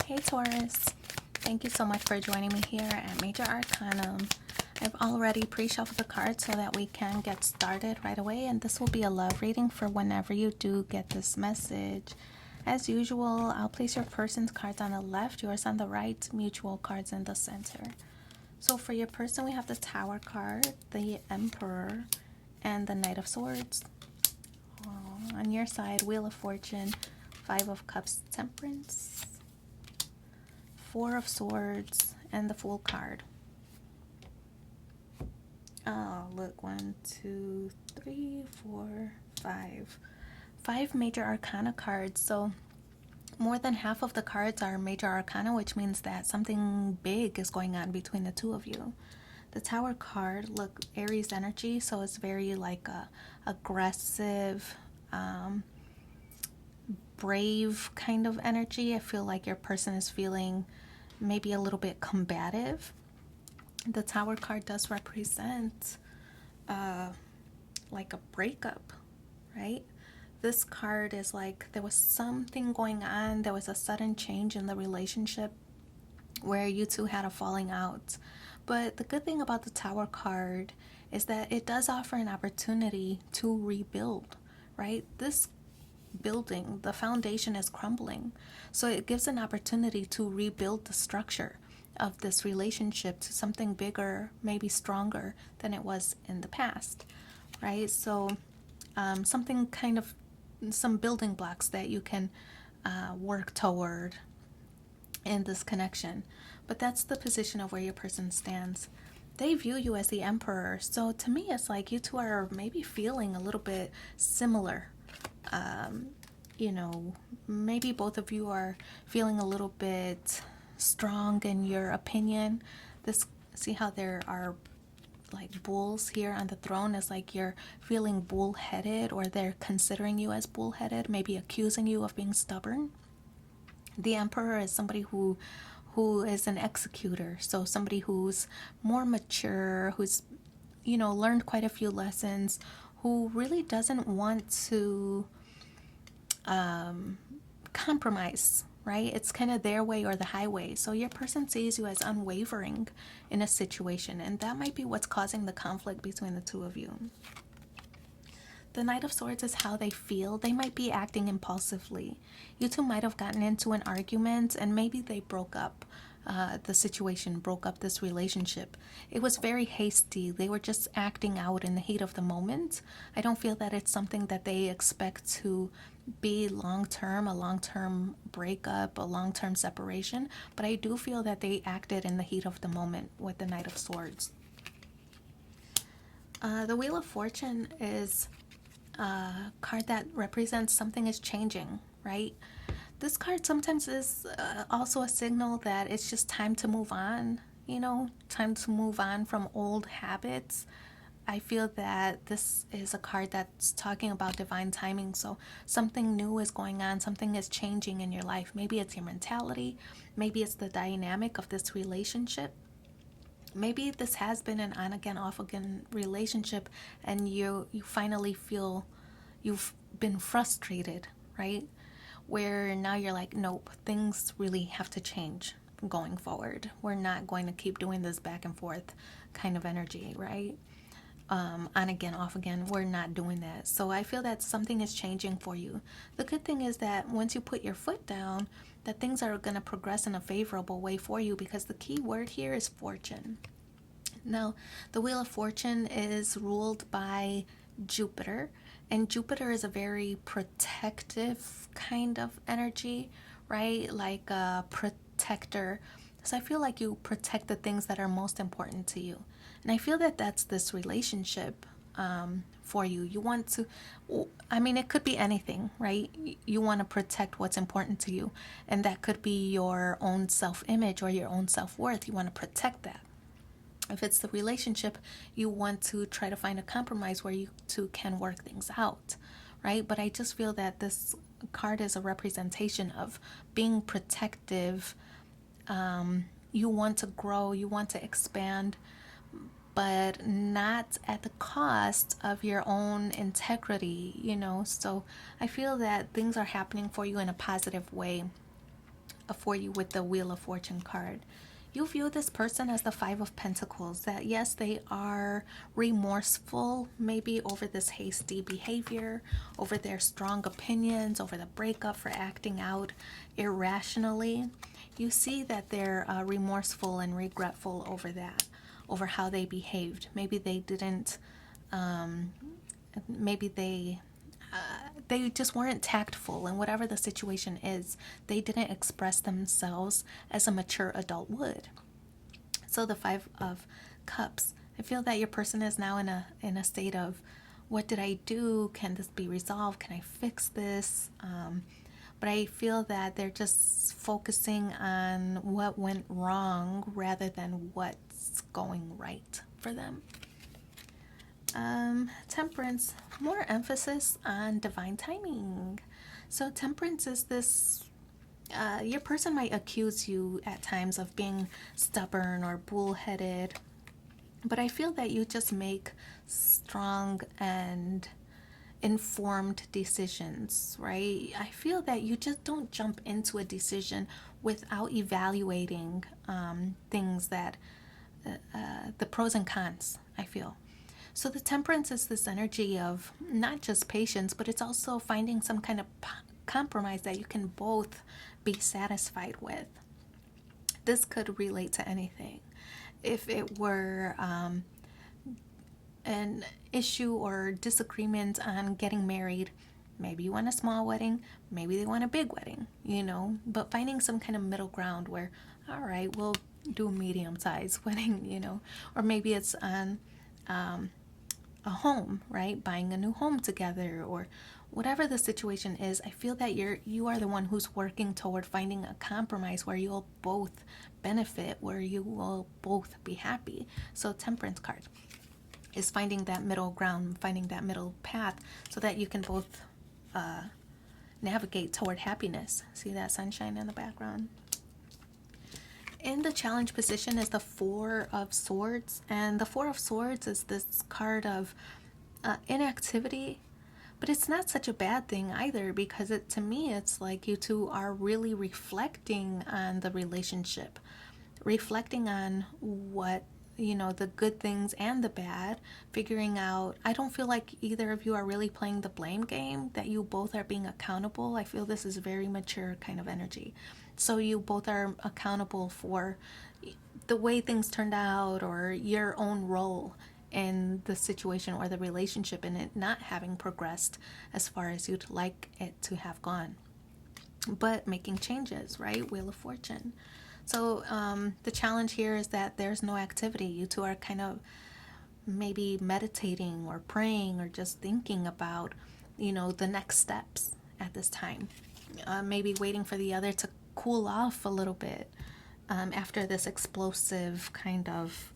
Hey Taurus, thank you so much for joining me here at Major Arcanum. I've already pre-shuffled the cards so that we can get started right away, and this will be a love reading for whenever you do get this message. As usual, I'll place your person's cards on the left, yours on the right, mutual cards in the center. So for your person, we have the Tower card, the Emperor, and the Knight of Swords. On your side, Wheel of Fortune, Five of Cups, Temperance, Four of Swords, and the Fool card. Oh, look, 1, 2, 3, 4, 5. 5 major arcana cards. So more than half of the cards are major arcana, which means that something big is going on between the two of you. The Tower card, look, Aries energy, so it's very like a aggressive, brave kind of energy. I feel like your person is feeling maybe a little bit combative. The Tower card does represent like a breakup, right? This card is like there was something going on. There was a sudden change in the relationship where you two had a falling out. But the good thing about the Tower card is that it does offer an opportunity to rebuild, right? This building, the foundation is crumbling. So it gives an opportunity to rebuild the structure of this relationship to something bigger, maybe stronger than it was in the past, right? So something kind of, some building blocks that you can work toward in this connection. But that's the position of where your person stands. They view you as the Emperor. So to me, it's like you two are maybe feeling a little bit similar. Maybe both of you are feeling a little bit strong in your opinion. See how there are like bulls here on the throne? Is like you're feeling bullheaded, or they're considering you as bullheaded, maybe accusing you of being stubborn. The Emperor is somebody who is an executor, so somebody who's more mature, who's learned quite a few lessons, who really doesn't want to compromise, right? It's kind of their way or the highway. So your person sees you as unwavering in a situation, and that might be what's causing the conflict between the two of you. The Knight of Swords is how they feel. They might be acting impulsively. You two might have gotten into an argument and maybe they broke up. The situation broke up this relationship. It was very hasty. They were just acting out in the heat of the moment. I don't feel that it's something that they expect to be long-term, a long-term breakup, a long-term separation, but I do feel that they acted in the heat of the moment with the Knight of Swords. The Wheel of Fortune is a card that represents something is changing, right? This card sometimes is also a signal that it's just time to move on, time to move on from old habits. I feel that this is a card that's talking about divine timing. So something new is going on, something is changing in your life. Maybe it's your mentality, maybe it's the dynamic of this relationship. Maybe this has been an on again, off again relationship, and you finally feel you've been frustrated, right? Where now you're like, nope, things really have to change going forward. We're not going to keep doing this back and forth kind of energy, right? On again, off again, we're not doing that. So I feel that something is changing for you. The good thing is that once you put your foot down, that things are going to progress in a favorable way for you, because the key word here is fortune. Now, the Wheel of Fortune is ruled by Jupiter, and Jupiter is a very protective kind of energy, right? Like a protector. So I feel like you protect the things that are most important to you. And I feel that that's this relationship for you. You want to, it could be anything, right? You want to protect what's important to you. And that could be your own self-image or your own self-worth. You want to protect that. If it's the relationship, you want to try to find a compromise where you two can work things out, right? But I just feel that this card is a representation of being protective. You want to grow, you want to expand, but not at the cost of your own integrity, So I feel that things are happening for you in a positive way. for you with the Wheel of Fortune card. You view this person as the Five of Pentacles, that yes, they are remorseful maybe over this hasty behavior, over their strong opinions, over the breakup, for acting out irrationally. You see that they're remorseful and regretful over that, over how they behaved. Maybe they didn't, maybe they just weren't tactful, and whatever the situation is, they didn't express themselves as a mature adult would. So the Five of Cups, I feel that your person is now in a state of, what did I do? Can this be resolved? Can I fix this? But I feel that they're just focusing on what went wrong rather than what's going right for them. Temperance, more emphasis on divine timing. So temperance is this, your person might accuse you at times of being stubborn or bullheaded, but I feel that you just make strong and informed decisions, right? I feel that you just don't jump into a decision without evaluating things that, the pros and cons, I feel. So the temperance is this energy of not just patience, but it's also finding some kind of compromise that you can both be satisfied with. This could relate to anything. If it were an issue or disagreement on getting married, maybe you want a small wedding, maybe they want a big wedding, but finding some kind of middle ground where, all right, we'll do a medium-sized wedding, or maybe it's on a home, right? Buying a new home together, or whatever the situation is. I feel that you are the one who's working toward finding a compromise where you'll both benefit, where you will both be happy. So temperance card is finding that middle ground, finding that middle path, so that you can both navigate toward happiness. See that sunshine in the background? In the challenge position is the Four of Swords, and the Four of Swords is this card of inactivity, but it's not such a bad thing either, because to me it's like you two are really reflecting on the relationship, reflecting on what, the good things and the bad, figuring out. I don't feel like either of you are really playing the blame game, that you both are being accountable. I feel this is very mature kind of energy. So you both are accountable for the way things turned out, or your own role in the situation or the relationship, and it not having progressed as far as you'd like it to have gone, but making changes, right? Wheel of Fortune. So the challenge here is that there's no activity. You two are kind of maybe meditating or praying or just thinking about, the next steps at this time. Maybe waiting for the other to cool off a little bit after this explosive kind of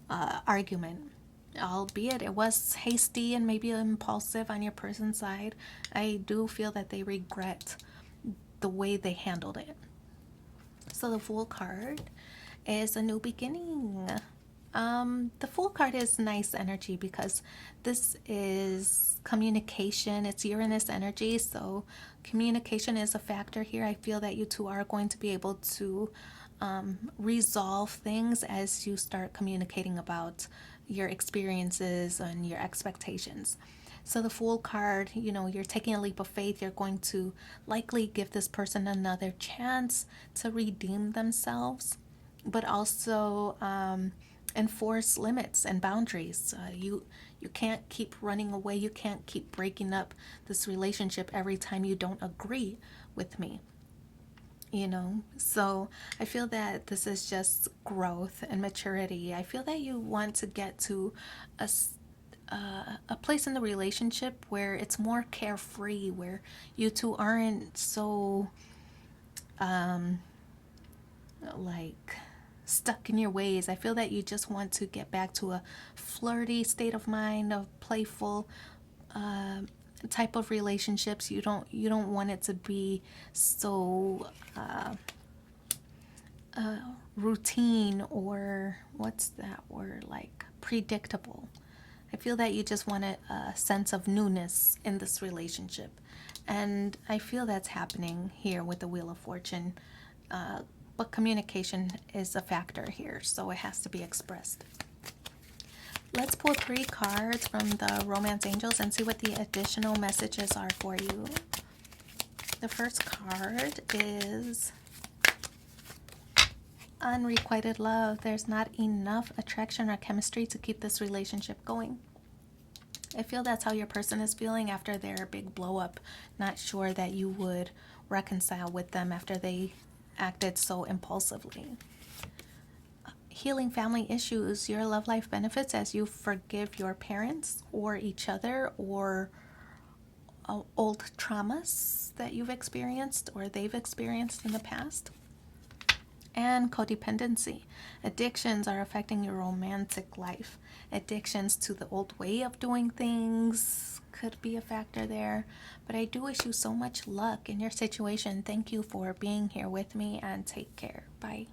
argument. Albeit it was hasty and maybe impulsive on your person's side, I do feel that they regret the way they handled it. So the Fool card is a new beginning. The Fool card is nice energy because this is communication. It's Uranus energy, so communication is a factor here. I feel that you two are going to be able to resolve things as you start communicating about your experiences and your expectations. So the Fool card, you're taking a leap of faith. You're going to likely give this person another chance to redeem themselves, but also enforce limits and boundaries. You can't keep running away. You can't keep breaking up this relationship every time you don't agree with me. So I feel that this is just growth and maturity. I feel that you want to get to a place in the relationship where it's more carefree, where you two aren't so like stuck in your ways. I feel that you just want to get back to a flirty state of mind, of playful type of relationships. You don't want it to be so routine, or what's that word, like predictable. I feel that you just want a sense of newness in this relationship, and I feel that's happening here with the Wheel of Fortune. but communication is a factor here, so it has to be expressed. Let's pull 3 cards from the Romance Angels and see what the additional messages are for you. The first card is unrequited love. There's not enough attraction or chemistry to keep this relationship going. I feel that's how your person is feeling after their big blow up. Not sure that you would reconcile with them after they acted so impulsively. Healing family issues. Your love life benefits as you forgive your parents or each other, or old traumas that you've experienced or they've experienced in the past. And codependency. Addictions are affecting your romantic life. Addictions to the old way of doing things could be a factor there. But I do wish you so much luck in your situation. Thank you for being here with me, and take care. Bye.